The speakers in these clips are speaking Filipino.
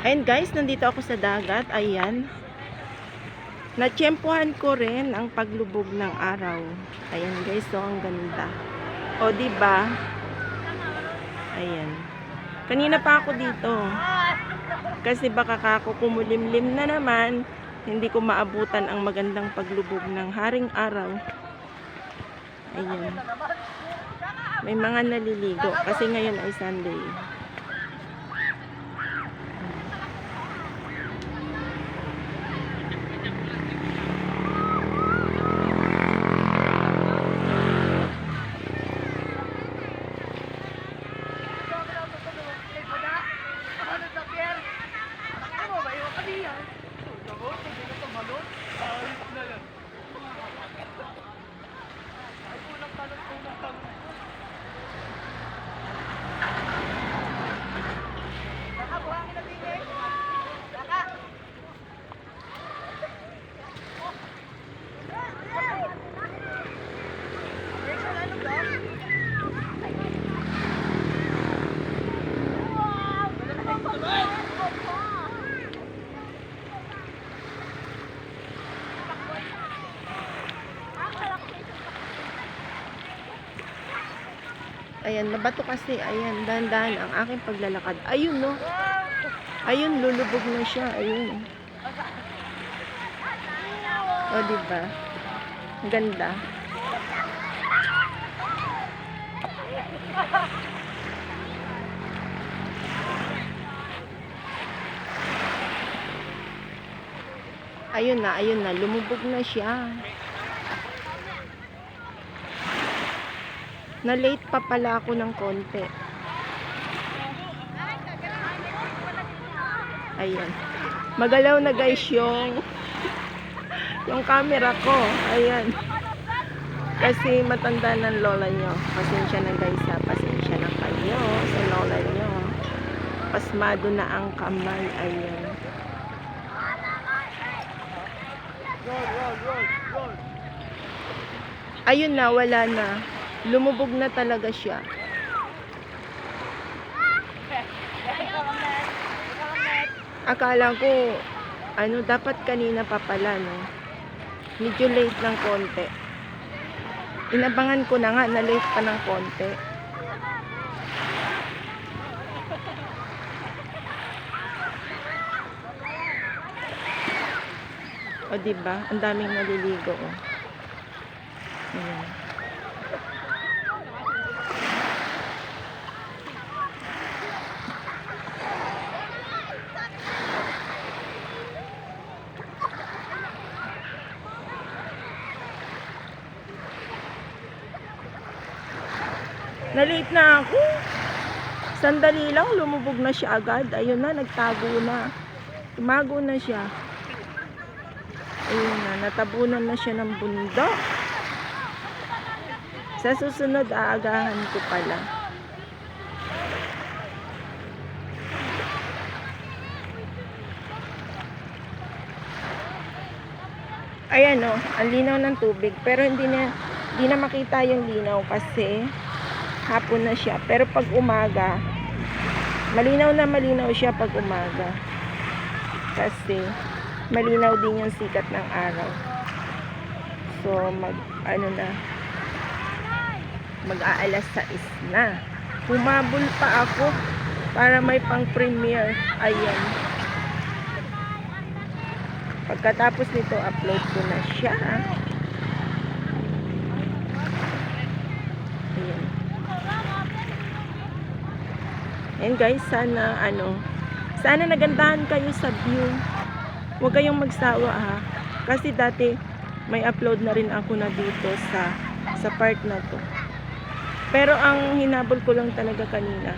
Ayan guys, nandito ako sa dagat. Ayan. Natsyempohan ko rin ang paglubog ng araw. Ayan guys, so ang ganda. O diba? Ayan. Kanina pa ako dito. Kasi baka kako kumulimlim na naman, hindi ko maabutan ang magandang paglubog ng haring araw. Ayan. May mga naliligo kasi ngayon ay Sunday. Ayan, nabato kasi. Ayan, dahan-dahan ang aking paglalakad. Ayun, no? Ayun, lulubog na siya. Ayun. O, diba? Ganda. Ayun na. Lumubog na siya. Na-late pa pala ako ng konti. Ayan. Magalaw na guys yung camera ko. Ayan. Kasi matanda ng lola nyo. Pasensya na guys ha. Pasensya na kayo sa lola nyo. Pasmado na ang kamay. Ayan. Ayun na, wala na. Lumubog na talaga siya. Akala ko, dapat kanina pa pala, no? Medyo late ng konti. Inabangan ko na nga, na late pa ng konti. O, diba? Ang daming naliligo, oh. Ayan. Na-late na ako. Sandali lang, lumubog na siya agad. Ayun na, nagtago na. Tumago na siya. Ayun na, natabunan na siya ng bundok. Sa susunod, aagahan ko pala. Ayan o, ang linaw ng tubig. Pero hindi na makita yung linaw kasi hapon na siya. Pero pag umaga, malinaw siya pag umaga. Kasi malinaw din yung sikat ng araw. So, mag-aalas 6 na. Humabol pa ako para may pang-premiere. Ayan. Pagkatapos nito, upload ko na siya. Ayan. And guys, sana nagandahan kayo sa view. Huwag kayong magsawa ha. Kasi dati may upload na rin ako na dito sa part na to. Pero ang hinabol ko lang talaga kanina,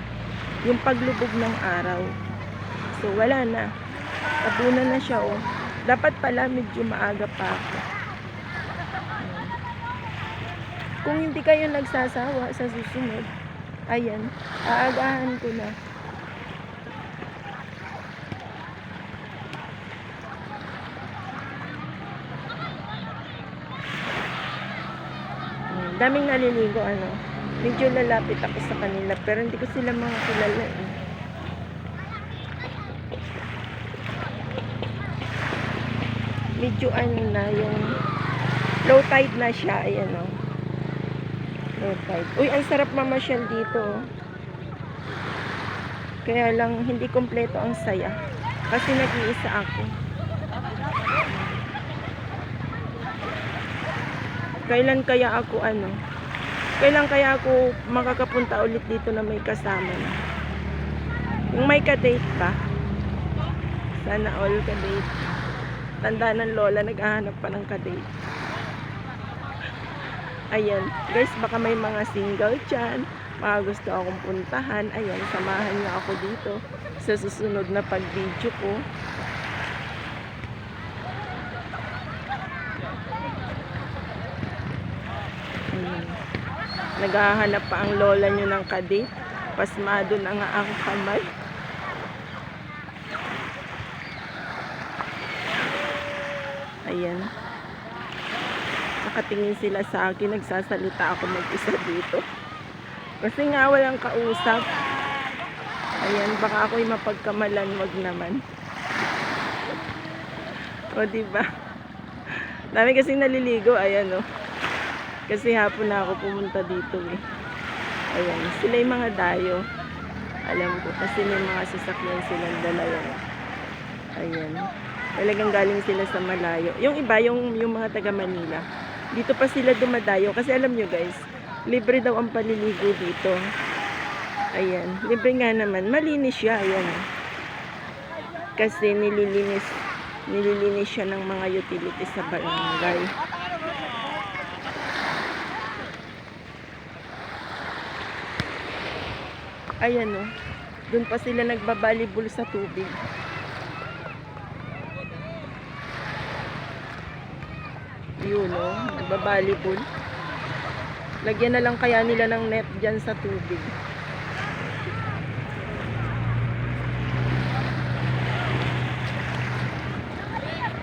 yung paglubog ng araw. So wala na. Tabunan na siya oh. Dapat pala medyo maaga pa ako. Kung hindi kayo nagsasawa sa susunod, ayan, aagahan ko na. Daming naliligo, medyo lalapit ako sa kanila, pero hindi ko sila mga kilala eh. medyo ano na, yung low tide na siya. Ayan o. Low tide. Uy, ang sarap mamasyal dito. Kaya lang, hindi kompleto ang saya. Kasi nag-iisa ako. Kailan kaya ako makakapunta ulit dito na may kasama na? Yung may ka-date pa. Sana all ka-date. Tanda ng lola, naghahanap pa ng ka-date. Ayan, guys, baka may mga single dyan, mga gusto akong puntahan. Ayan, samahan niyo ako dito sa susunod na pag-video ko. Ayan. Naghahanap pa ang lola nyo ng ka-date. Pasmado na nga ang kamay. Ayan. Nakatingin sila sa akin. Nagsasalita ako mag-isa dito. Kasi nga walang kausap. Ayan. Baka ako'y mapagkamalan. Wag naman. O diba? Dami kasi naliligo. Ayan o. Kasi hapon na ako pumunta dito eh. Ayan. Sila yung mga dayo. Alam ko. Kasi may mga sasakyan silang dalawa. Ayan. Talagang galing sila sa malayo. Yung iba, yung mga taga Manila, dito pa sila dumadayo. Kasi alam nyo guys, libre daw ang paliligo dito. Ayan. Libre nga naman. Malinis siya. Ayan. Kasi nililinis siya ng mga utilities sa barangay. Ayan o. Doon pa sila nagbabalibol sa tubig. Yun o. Nagbabalibol. Lagyan na lang kaya nila ng net dyan sa tubig.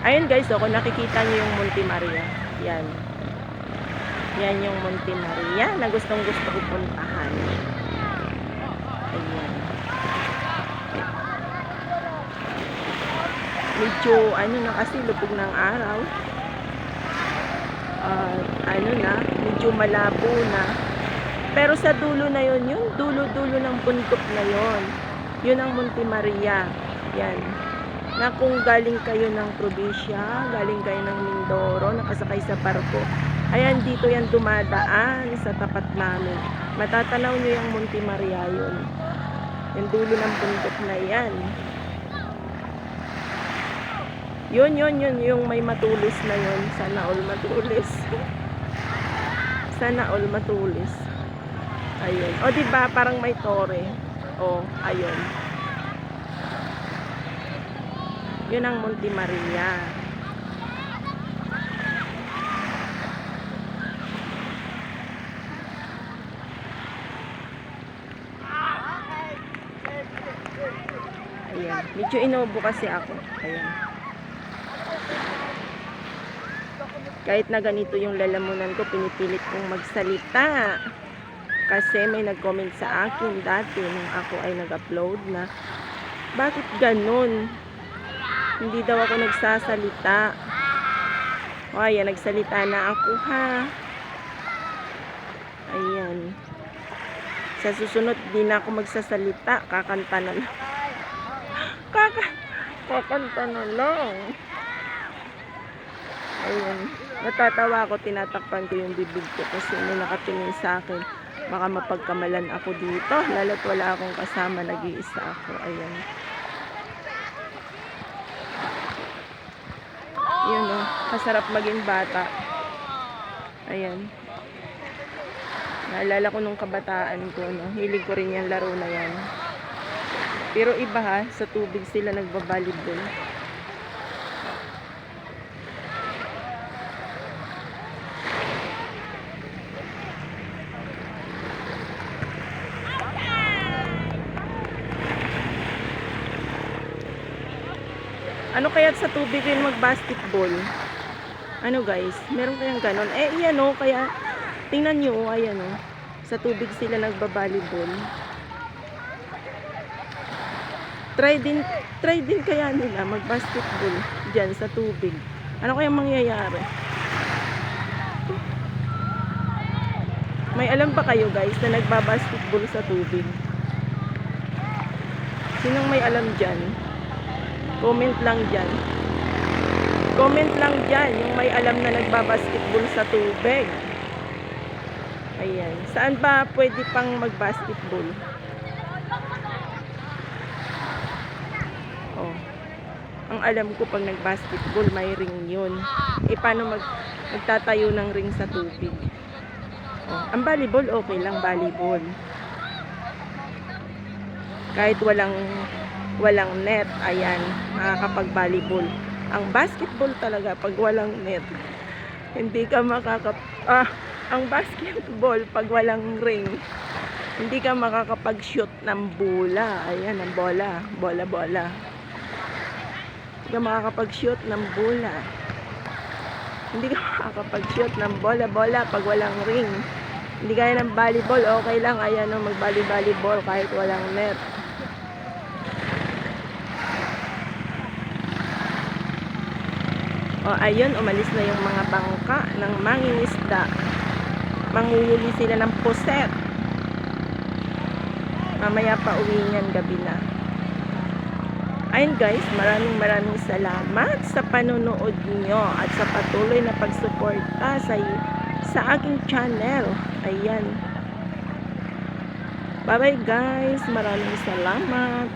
Ayun guys, kung nakikita nyo yung Monte Maria. Yan. Yan yung Monte Maria na gustong gusto ko puntahan. Ayan. Medyo ano na kasi lubog ng araw. Ano na, medyo malabo na. Pero sa dulo na yon, yung dulo-dulo ng bundok na yon. Yun ang Monte Maria. Yan. Na kung galing kayo ng probinsya, galing kayo ng Mindoro, nakasakay sa barko, ayan, dito yan dumadaan sa tapat namin. Matatanaw nyo yung Monte Maria yun. Yung dulo ng bundok na yan. Yun, yung may matulis na yun. Sana all matulis. Sana all matulis. Ayun. O diba, parang may tore. O, ayun. Yun ang Monte Maria. Ayan. Medyo inuubo kasi ako. Ayan. Kahit na ganito yung lalamunan ko, pinipilit kong magsalita. Kasi may nag-comment sa akin dati nung ako ay nag-upload na, bakit ganun? Hindi daw ako nagsasalita. O ayan, nagsalita na ako ha. Ayan. Sa susunod, di na ako magsasalita. Kakanta na lang. Kakanta na lang. Ayan. Natatawa ako, tinatakpan ko yung bibig ko kasi may nakatingin sa akin. Baka mapagkamalan ako dito. Lalo't wala akong kasama, nag-iisa ako. Ayan. Yun o, masarap maging bata. Ayan. Naalala ko nung kabataan ko, no? Hilig ko rin yung laro na yan. Pero iba ha, sa tubig sila nagbabalibol. Ano kaya sa tubig rin mag-basketball? Ano guys, meron kayang ganon? Eh, iyan o, kaya, tingnan nyo, ayan o, sa tubig sila nagbabalibol. Try din kaya nila mag-basketball dyan sa tubig. Ano kayang mangyayari? May alam ba kayo guys na nagbabasketball sa tubig? Sinong may alam dyan? Comment lang dyan. Comment lang dyan yung may alam na nagbabasketball sa tubig. Ayan. Saan ba pwede pang magbasketball? Oh. Ang alam ko pag nagbasketball may ring yun. Paano magtatayo ng ring sa tubig? Oh. Ang volleyball okay lang, volleyball. Kahit walang net, ayan, makakapag-volleyball. Ang basketball talaga pag walang net, hindi ka ang basketball pag walang ring, hindi ka makakapag-shoot ng bola. Ayan, ang bola. Hindi ka makakapag-shoot ng bola. Hindi ka makakapag-shoot ng bola pag walang ring. Hindi kaya ng volleyball, okay lang. Ayan, mag-volleyball kahit walang net. O, ayun, umalis na yung mga bangka ng mangingisda. Manguhuli sila ng puset. Mamaya pa uwi niyan, gabi na. Ayun guys, maraming salamat sa panonood niyo at sa patuloy na pagsuporta sa aking channel. Ayan. Bye bye guys, maraming salamat.